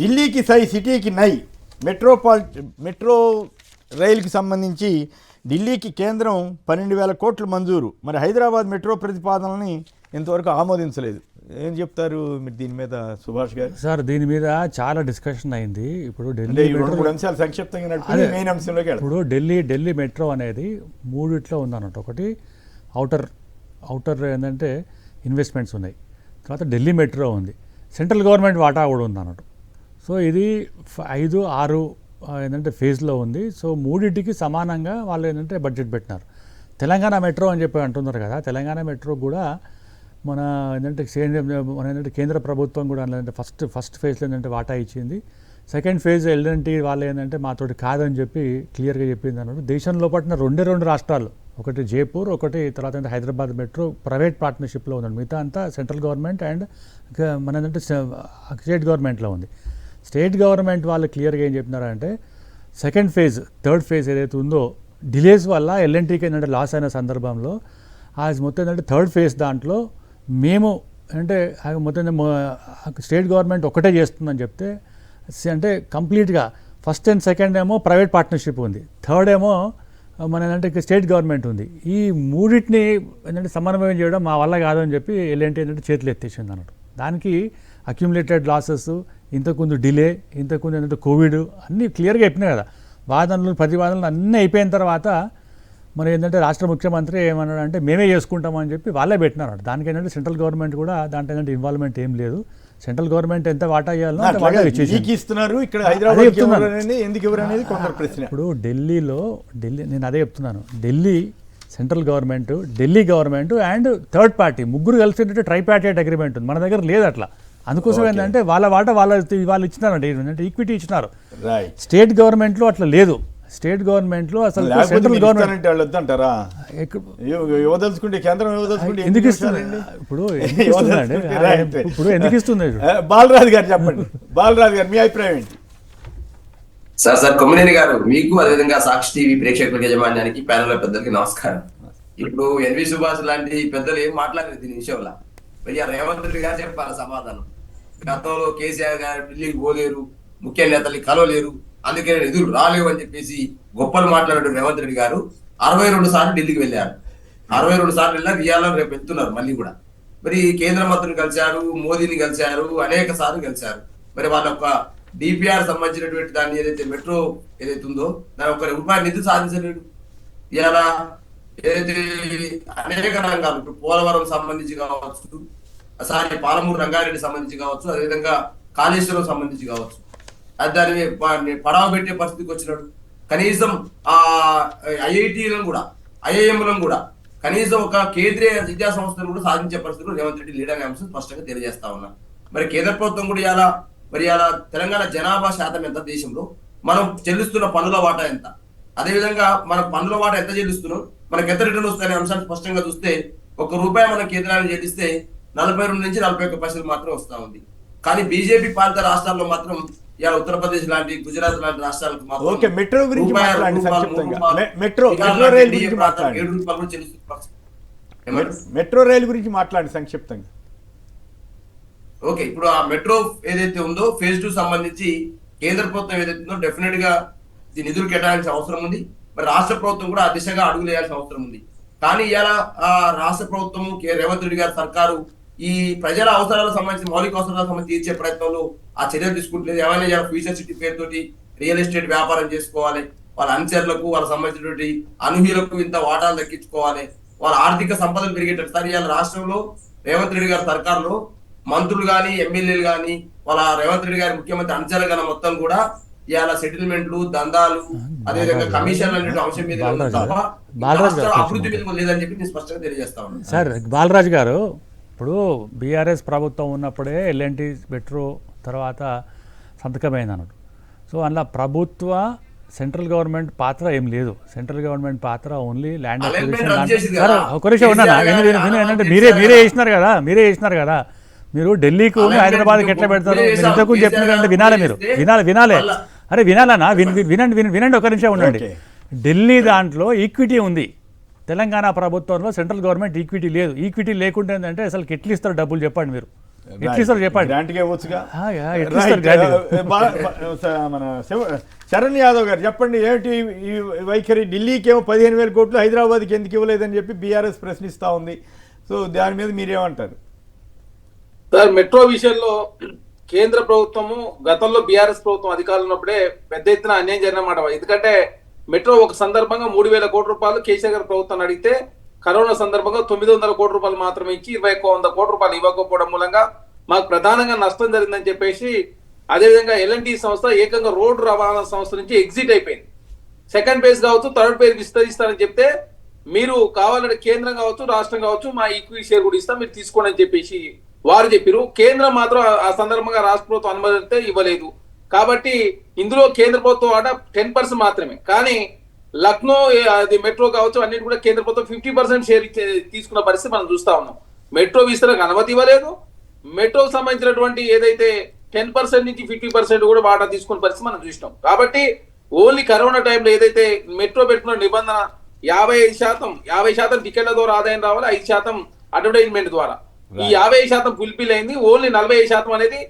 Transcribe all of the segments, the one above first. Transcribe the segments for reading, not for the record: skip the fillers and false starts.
ఢిల్లీకి సై సిటీకి నై మెట్రో రైలుకి సంబంధించి ఢిల్లీకి కేంద్రం 12,000 కోట్లు మంజూరు. మరి హైదరాబాద్ మెట్రో ప్రతిపాదనని ఇంతవరకు ఆమోదించలేదు. ఏం చెప్తారు మీరు దీని మీద సుభాష్ గారు? సార్, దీని మీద చాలా డిస్కషన్ అయింది. ఇప్పుడు ఢిల్లీ అంశాలు సంక్షిప్తంగా నడుపుకొని మెయిన్ అంశంలోకి ఇప్పుడు ఢిల్లీ మెట్రో అనేది మూడిట్లో ఉందన్నట్టు. ఒకటి అవుటర్ ఏంటంటే ఇన్వెస్ట్మెంట్స్ ఉన్నాయి, తర్వాత ఢిల్లీ మెట్రో ఉంది, సెంట్రల్ గవర్నమెంట్ వాటా కూడా ఉంది అన్నట్టు. సో ఇది 5, 6 ఏంటంటే ఫేజ్లో ఉంది. సో మూడింటికి సమానంగా వాళ్ళు ఏంటంటే బడ్జెట్ పెట్టినారు. తెలంగాణ మెట్రో అని చెప్పి అంటున్నారు కదా, తెలంగాణ మెట్రో కూడా మన ఏంటంటే కేంద్ర ప్రభుత్వం కూడా ఏంటంటే ఫస్ట్ ఫేజ్లో ఏంటంటే వాటా ఇచ్చింది. సెకండ్ ఫేజ్ ఎల్ఎన్టీ వాళ్ళు ఏంటంటే మాతోటి కాదని చెప్పి క్లియర్గా చెప్పింది అన్నట్టు. దేశంలో పట్టిన 2 రాష్ట్రాలు, ఒకటి జైపూర్, ఒకటి తర్వాత అంటే హైదరాబాద్ మెట్రో ప్రైవేట్ పార్ట్నర్షిప్లో ఉందండి. మిగతా అంతా సెంట్రల్ గవర్నమెంట్ అండ్ మన ఏంటంటే స్టేట్ గవర్నమెంట్లో ఉంది. స్టేట్ గవర్నమెంట్ వాళ్ళు క్లియర్గా ఏం చెప్పినారంటే సెకండ్ ఫేజ్, థర్డ్ ఫేజ్ ఏదైతే ఉందో డిలేస్ వల్ల ఎల్ఎన్టీకి ఏంటంటే లాస్ అయిన సందర్భంలో మొత్తం ఏంటంటే థర్డ్ ఫేజ్ దాంట్లో మేము అంటే మొత్తం స్టేట్ గవర్నమెంట్ ఒకటే చేస్తుందని చెప్తే, అంటే కంప్లీట్గా ఫస్ట్ అండ్ సెకండ్ ఏమో ప్రైవేట్ పార్ట్నర్షిప్ ఉంది, థర్డ్ ఏమో మన ఏంటంటే స్టేట్ గవర్నమెంట్ ఉంది. ఈ మూడింటిని ఏంటంటే సమన్వయం చేయడం మా వల్ల కాదని చెప్పి ఎల్ఎన్టీ ఏంటంటే చేతులు ఎత్తేసింది అన్నట్టు. దానికి అక్యుములేటెడ్ లాసెస్, ఇంతకుముందు డిలే, ఇంతకుముందు ఏంటంటే కోవిడ్ అన్నీ క్లియర్గా చెప్పినాయి కదా. వాదనలు ప్రతివాదనలు అన్నీ అయిపోయిన తర్వాత మరి ఏంటంటే రాష్ట్ర ముఖ్యమంత్రి ఏమన్నాడు అంటే మేమే చేసుకుంటామని చెప్పి వాళ్ళే పెట్టినారు. దానికి ఏంటంటే సెంట్రల్ గవర్నమెంట్ కూడా దాంట్లో ఏంటంటే ఇన్వాల్వ్మెంట్ ఏం లేదు. సెంట్రల్ గవర్నమెంట్ ఎంత వాటా ఇవ్వాలో అంత వాటా ఇస్తున్నారు. ఇక్కడ హైదరాబాద్ ఇప్పుడు ఢిల్లీ నేను అదే చెప్తున్నాను. Delhi central government, Delhi government and third party ముగ్గురు కలిసి ఏంటంటే ట్రైపార్టైట్ అగ్రిమెంట్ ఉంది. మన దగ్గర లేదు అట్లా. అందుకోసం ఏంటంటే వాళ్ళ వాటా వాళ్ళు ఇచ్చినారంటే ఏంటంటే ఈక్విటీ ఇచ్చినారు. స్టేట్ గవర్నమెంట్లో అట్లా లేదు. స్టేట్ గవర్నమెంట్లో అసలు సెంట్రల్ గవర్నమెంట్ అంటారా ఎందుకు ఇస్తుంది? ఇప్పుడు ఎందుకు ఇస్తుంది? బాలరాజు గారు చెప్పండి. బాలరాజు గారు మీ అభిప్రాయం ఏంటి? సార్ కొమ్మినేని గారు, మీకు అదేవిధంగా సాక్షి టీవీ ప్రేక్షకుల యజమాన్యానికి, ప్యానెల్ పెద్దలకి నమస్కారం. ఇప్పుడు ఎన్వి సుభాష్ లాంటి పెద్దలు ఏం మాట్లాడారు దీని విషయంలో? రేవంత్ రెడ్డి గారు చెప్పాలి సమాధానం. గతంలో కేసీఆర్ గారు ఢిల్లీకి పోలేరు, ముఖ్య నేతల్ని కలవలేరు, అందుకే నిధులు రాలేవు అని చెప్పేసి గొప్పలు మాట్లాడారు రేవంత్ రెడ్డి గారు. 62 సార్లు ఢిల్లీకి వెళ్ళారు. 62 సార్లు వెళ్ళారు. ఇవాళ రేపు వెళ్తున్నారు మళ్ళీ కూడా. మరి కేంద్ర మంత్రిని కలిశారు, మోదీని కలిశారు, అనేక సార్లు కలిశారు. మరి వాళ్ళ యొక్క డిపిఆర్ సంబంధించినటువంటి దాన్ని ఏదైతే మెట్రో ఏదైతే ఉందో దాని ఒక్క రూపాయి నిధులు సాధించలేడు. ఇలా ఏదైతే అనేక రంగాలు, ఇప్పుడు పోలవరం సంబంధించి కావచ్చు, పాలమూరు రంగారెడ్డి సంబంధించి కావచ్చు, అదేవిధంగా కాళేశ్వరం సంబంధించి కావచ్చు, దాన్ని పడవ పెట్టే పరిస్థితికి వచ్చినాడు. కనీసం ఆ ఐఐటీలను కూడా, ఐఐఎంలను కూడా, కనీసం ఒక కేంద్రీయ విద్యా సంస్థను కూడా సాధించే పరిస్థితులు రేవంత్ రెడ్డి లేడనే అంశం స్పష్టంగా తెలియజేస్తా ఉన్నా. మరి కేంద్ర ప్రభుత్వం కూడా ఇలా తెలంగాణ జనాభా శాతం ఎంత దేశంలో, మనం చెల్లిస్తున్న పన్నుల వాటా ఎంత, అదేవిధంగా మన పన్నుల వాటా ఎంత చెల్లిస్తున్నాం, మనకు ఎంత రిటర్న్ వస్తాయనే అంశాన్ని స్పష్టంగా చూస్తే ₹1 మనం కేంద్రాన్ని చెల్లిస్తే 42 నుంచి 41 పైసలు మాత్రం వస్తా ఉంది. కానీ బీజేపీ పాలిత రాష్ట్రాల్లో మాత్రం ఇలా ఉత్తరప్రదేశ్ లాంటి, గుజరాత్ లాంటి రాష్ట్రాలకు మాత్రం మెట్రో గురించి మెట్రో రైలు గురించి మాట్లాడి సంక్షిప్తంగా. ఓకే, ఇప్పుడు ఆ మెట్రో ఏదైతే ఉందో ఫేజ్ 2 సంబంధించి కేంద్ర ప్రభుత్వం ఏదైతే ఉందో డెఫినెట్ గా నిధులు కేటాయించాల్సిన అవసరం ఉంది. మరి రాష్ట్ర ప్రభుత్వం కూడా ఆ దిశగా అడుగులు వేయాల్సిన అవసరం ఉంది. కానీ ఇలా రాష్ట్ర ప్రభుత్వం, రేవంత్ రెడ్డి గారి సర్కారు ఈ ప్రజల అవసరాలకు సంబంధించిన మౌలిక అవసరాలకు సంబంధించి తీర్చే ప్రయత్నంలో ఆ చర్యలు తీసుకుంటలేదు. ఏమైనా ఫ్యూచర్ సిటీ పేరుతోటి రియల్ ఎస్టేట్ వ్యాపారం చేసుకోవాలి, వాళ్ళ అనుచరులకు, వాళ్ళకి సంబంధించినటువంటి అనూహ్యులకు ఇంత వాటాలు దక్కించుకోవాలి, వాళ్ళ ఆర్థిక సంపదలు పెరిగేటట్టు. సరే, ఇవాళ రాష్ట్రంలో రేవంత్ రెడ్డి గారి సర్కారులో మంత్రులు కానీ, ఎమ్మెల్యేలు కానీ, వాళ్ళ రేవంత్ రెడ్డి గారి ముఖ్యమంత్రి అనుచరులు కానీ మొత్తం కూడా ఇవాళ సెటిల్మెంట్లు, దందాలు, అదేవిధంగా కమిషన్లు అనే అంశం మీద అభివృద్ధి మీద లేదని చెప్పి నేను స్పష్టంగా తెలియజేస్తా ఉన్నాను. సార్, బాలరాజు గారు, ఇప్పుడు బీఆర్ఎస్ ప్రభుత్వం ఉన్నప్పుడే ఎల్ఎన్టీ మెట్రో తర్వాత సంతకమైంది అన్నట్టు. సో అందులో ప్రభుత్వ సెంట్రల్ గవర్నమెంట్ పాత్ర ఏం లేదు. సెంట్రల్ గవర్నమెంట్ పాత్ర ఓన్లీ ల్యాండ్ అక్విజిషన్. సార్, ఒక నిమిషం ఉన్నానా? ఏంటంటే మీరే చేసినారు కదా. మీరు ఢిల్లీకి హైదరాబాద్కి ఎట్లా పెడతారు? మీరు ఇంతకు చెప్పినారంటే వినాలే. అరే వినాలన్నా, వినండి, ఒక నిమిషం ఉండండి. ఢిల్లీ దాంట్లో ఈక్విటీ ఉంది, తెలంగాణ ప్రభుత్వంలో సెంట్రల్ గవర్నమెంట్ ఈక్విటీ లేదు. ఈక్విటీ లేకుంటే ఏంటంటే అసలు ఎట్లు ఇస్తారు డబ్బులు చెప్పండి మీరు? ఎట్లా ఇస్తారు చెప్పండి. గ్రాంట్గా ఇవ్వచ్చుగా. ఎట్లా ఇస్తారు గ్రాంట్? మన శరణ్ యాదవ్ గారు చెప్పండి, ఏమిటి ఈ వైఖరి? ఢిల్లీకి ఏమో 15,000 కోట్లు, హైదరాబాద్కి ఎందుకు ఇవ్వలేదని చెప్పి బీఆర్ఎస్ ప్రశ్నిస్తూ ఉంది. సో దాని మీద మీరేమంటారు? సార్, మెట్రో విషయంలో కేంద్ర ప్రభుత్వము గతంలో బీఆర్ఎస్ ప్రభుత్వం అధికారులు ఉన్నప్పుడే పెద్ద ఎత్తున అన్యాయం జరిగినమాట. ఎందుకంటే మెట్రో ఒక సందర్భంగా 3,000 కోట్ల రూపాయలు కేసీఆర్ గారి ప్రభుత్వాన్ని అడిగితే కరోనా సందర్భంగా 900 కోట్ల రూపాయలు మాత్రమే ఇచ్చి 2,100 కోట్ల రూపాయలు ఇవ్వకపోవడం మూలంగా మాకు ప్రధానంగా నష్టం జరిగిందని చెప్పేసి, అదేవిధంగా ఎల్ఎన్టీ సంస్థ ఏకంగా రోడ్డు రవాణా సంస్థ నుంచి ఎగ్జిట్ అయిపోయింది. సెకండ్ ఫేజ్ కావచ్చు, థర్డ్ ఫేజ్ విస్తరిస్తారని చెప్తే, మీరు కావాలంటే కేంద్రం కావచ్చు, రాష్ట్రం కావచ్చు, మా ఈక్విటీ షేర్ కూడా ఇస్తాం, మీరు తీసుకోండి అని చెప్పేసి వారు చెప్పారు. కేంద్రం మాత్రం ఆ సందర్భంగా రాష్ట్ర ప్రభుత్వం అనుమతిస్తే ఇవ్వలేదు. కాబట్టి ఇందులో కేంద్ర ప్రభుత్వం వాటా 10% మాత్రమే. కానీ లక్నో అది మెట్రో కావచ్చు అన్నిటి కూడా కేంద్ర ప్రభుత్వం 50% షేర్ తీసుకున్న పరిస్థితి మనం చూస్తా ఉన్నాం. మెట్రో విస్తరణకు అనుమతి ఇవ్వలేదు. మెట్రోకు సంబంధించినటువంటి ఏదైతే 10% నుంచి 50% కూడా వాటా తీసుకున్న పరిస్థితి మనం చూసినాం. కాబట్టి ఓన్లీ కరోనా టైంలో ఏదైతే మెట్రో పెట్టుకున్న నిబంధన 50% టికెట్ల ద్వారా ఆదాయం రావాలి, 5% అడ్వర్టైజ్మెంట్ ద్వారా. ఈ 50% ఫుల్ఫిల్ అయింది. ఓన్లీ 40% అనేది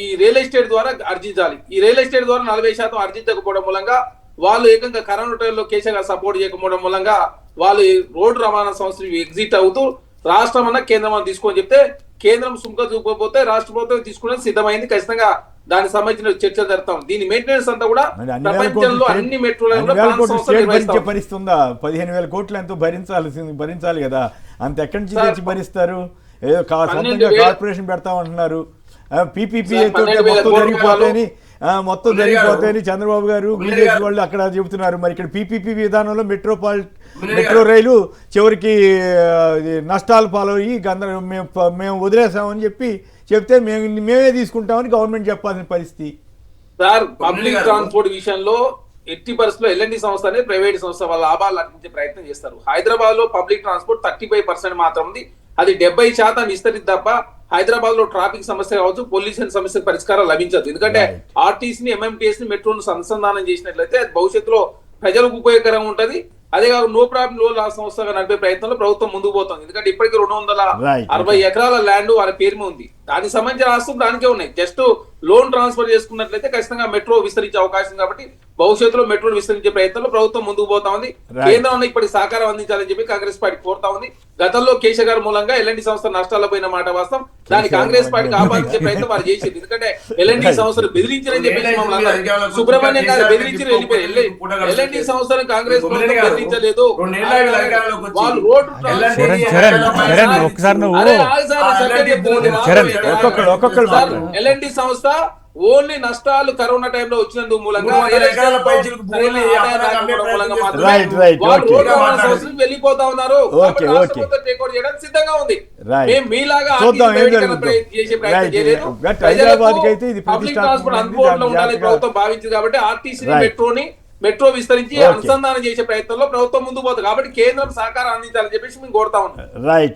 ఈ రియల్ ఎస్టేట్ ద్వారా ఆర్జించాలి. ఈ రియల్ ఎస్టేట్ ద్వారా 40% ఆర్జించకపోవడం మూలంగా వాళ్ళు ఏకంగా కరోనా టైంలో కేసీఆర్ సపోర్ట్ చేయకపోవడం మూలంగా వాళ్ళు రోడ్డు రవాణా సంస్థలు ఎగ్జిట్ అవుతూ రాష్ట్రం అన్న కేంద్రం అన్న తీసుకొని చెప్తే, కేంద్రం సుంక చూపకపోతే రాష్ట్ర ప్రభుత్వం తీసుకునేది సిద్ధమైంది. ఖచ్చితంగా దానికి సంబంధించిన చర్చలు జరుగుతాం. దీని మెయింటెనెన్స్ అంతా కూడా ప్రపంచంలో అన్ని మెట్రోలు భరిస్తుందా? 15,000 కోట్లు ఎంతో భరించాలి కదా, అంత ఎక్కడి నుంచి తెచ్చి భరిస్తారు? ఏదో కార్పొరేషన్ పెడతామంటున్నారు. పీపీపీ మొత్తం జరిగిపోతాయని చంద్రబాబు గారు బీజేపీ వాళ్ళు అక్కడ చెబుతున్నారు. మరి ఇక్కడ పీపీపీ విధానంలో మెట్రో రైలు చివరికి నష్టాలు పాలయ్యి మేము వదిలేసామని చెప్తే మేమే తీసుకుంటామని గవర్నమెంట్ చెప్పాల్సిన పరిస్థితి. సార్, పబ్లిక్ ట్రాన్స్పోర్ట్ విషయంలో ఎట్టి పరిస్థితుల్లో ఎల్ఎన్టీ సంస్థ అనేది ప్రైవేట్ సంస్థ, వాళ్ళ లాభాలు అర్పించే ప్రయత్నం చేస్తారు. హైదరాబాద్ లో పబ్లిక్ ట్రాన్స్పోర్ట్ 35% మాత్రం ఉంది. అది 70% విస్తరించి తప్ప హైదరాబాద్ లో ట్రాఫిక్ సమస్య కావచ్చు, పొల్యూషన్ సమస్య పరిష్కారం లభించదు. ఎందుకంటే ఆర్టీసీ ని, ఎంఎంటీఎస్ ని, మెట్రోను అనుసంధానం చేసినట్లయితే అది భవిష్యత్తులో ప్రజలకు ఉపయోగకరంగా ఉంటది. అదే కాదు నో ప్రాబ్లం లో లాస్ సంస్థగా నడిపే ప్రయత్నంలో ప్రభుత్వం ముందుకు పోతుంది. ఎందుకంటే ఇప్పటికీ 260 ఎకరాల ల్యాండ్ వాళ్ళ పేరు మీద ఉంది. దానికి సంబంధించిన ఆస్తులు దానికే ఉన్నాయి. జస్ట్ లోన్ ట్రాన్స్ఫర్ చేసుకున్నట్లయితే ఖచ్చితంగా మెట్రో విస్తరించే అవకాశం కాబట్టి భవిష్యత్తులో మెట్రో విస్తరించే ప్రయత్నంలో ప్రభుత్వం ముందుకు పోతా ఉంది. కేంద్రం ఇప్పటికి సహకారం అందించాలని చెప్పి కాంగ్రెస్ పార్టీ కోరుతా ఉంది. గతంలో కేసీఆర్ గారి మూలంగా ఎల్ఎన్టీ సంస్థ నష్టాల్లో పోయిన మాట వాస్తవం. దాన్ని కాంగ్రెస్ పార్టీకి ఆపాదించే ప్రయత్నం వారు చేసింది. ఎందుకంటే ఎల్ఎన్టీ సంస్థను బెదిరించారని చెప్పి సుబ్రహ్మణ్యం గారు బెదిరించి వెళ్ళిపోయారు. ఎల్ఎన్టీ సంస్థను కాంగ్రెస్ ప్రభుత్వం బెదిరించలేదు. వాళ్ళు రోడ్డు ఎల్ఎన్టీ సంస్థ ఓన్లీ నష్టాలు కరోనా టైంలో వచ్చినందుకు మూలంగా వెళ్ళిపోతా ఉన్నారు. సిద్ధంగా ఉంది. మేము మీలాగా చేసే ప్రయత్నం చేయలేదు. పబ్లిక్ ట్రాన్స్పోర్ట్ అందుబాటులో ఉండాలని ప్రభుత్వం భావించింది కాబట్టి ఆర్టీసీ మెట్రో విస్తరించి అనుసంధానం చేసే ప్రయత్నంలో ప్రభుత్వం ముందుకు పోతుంది. కాబట్టి కేంద్రం సహకారం అందించాలని చెప్పేసి మేము కోరుతా ఉన్నాం. రైట్.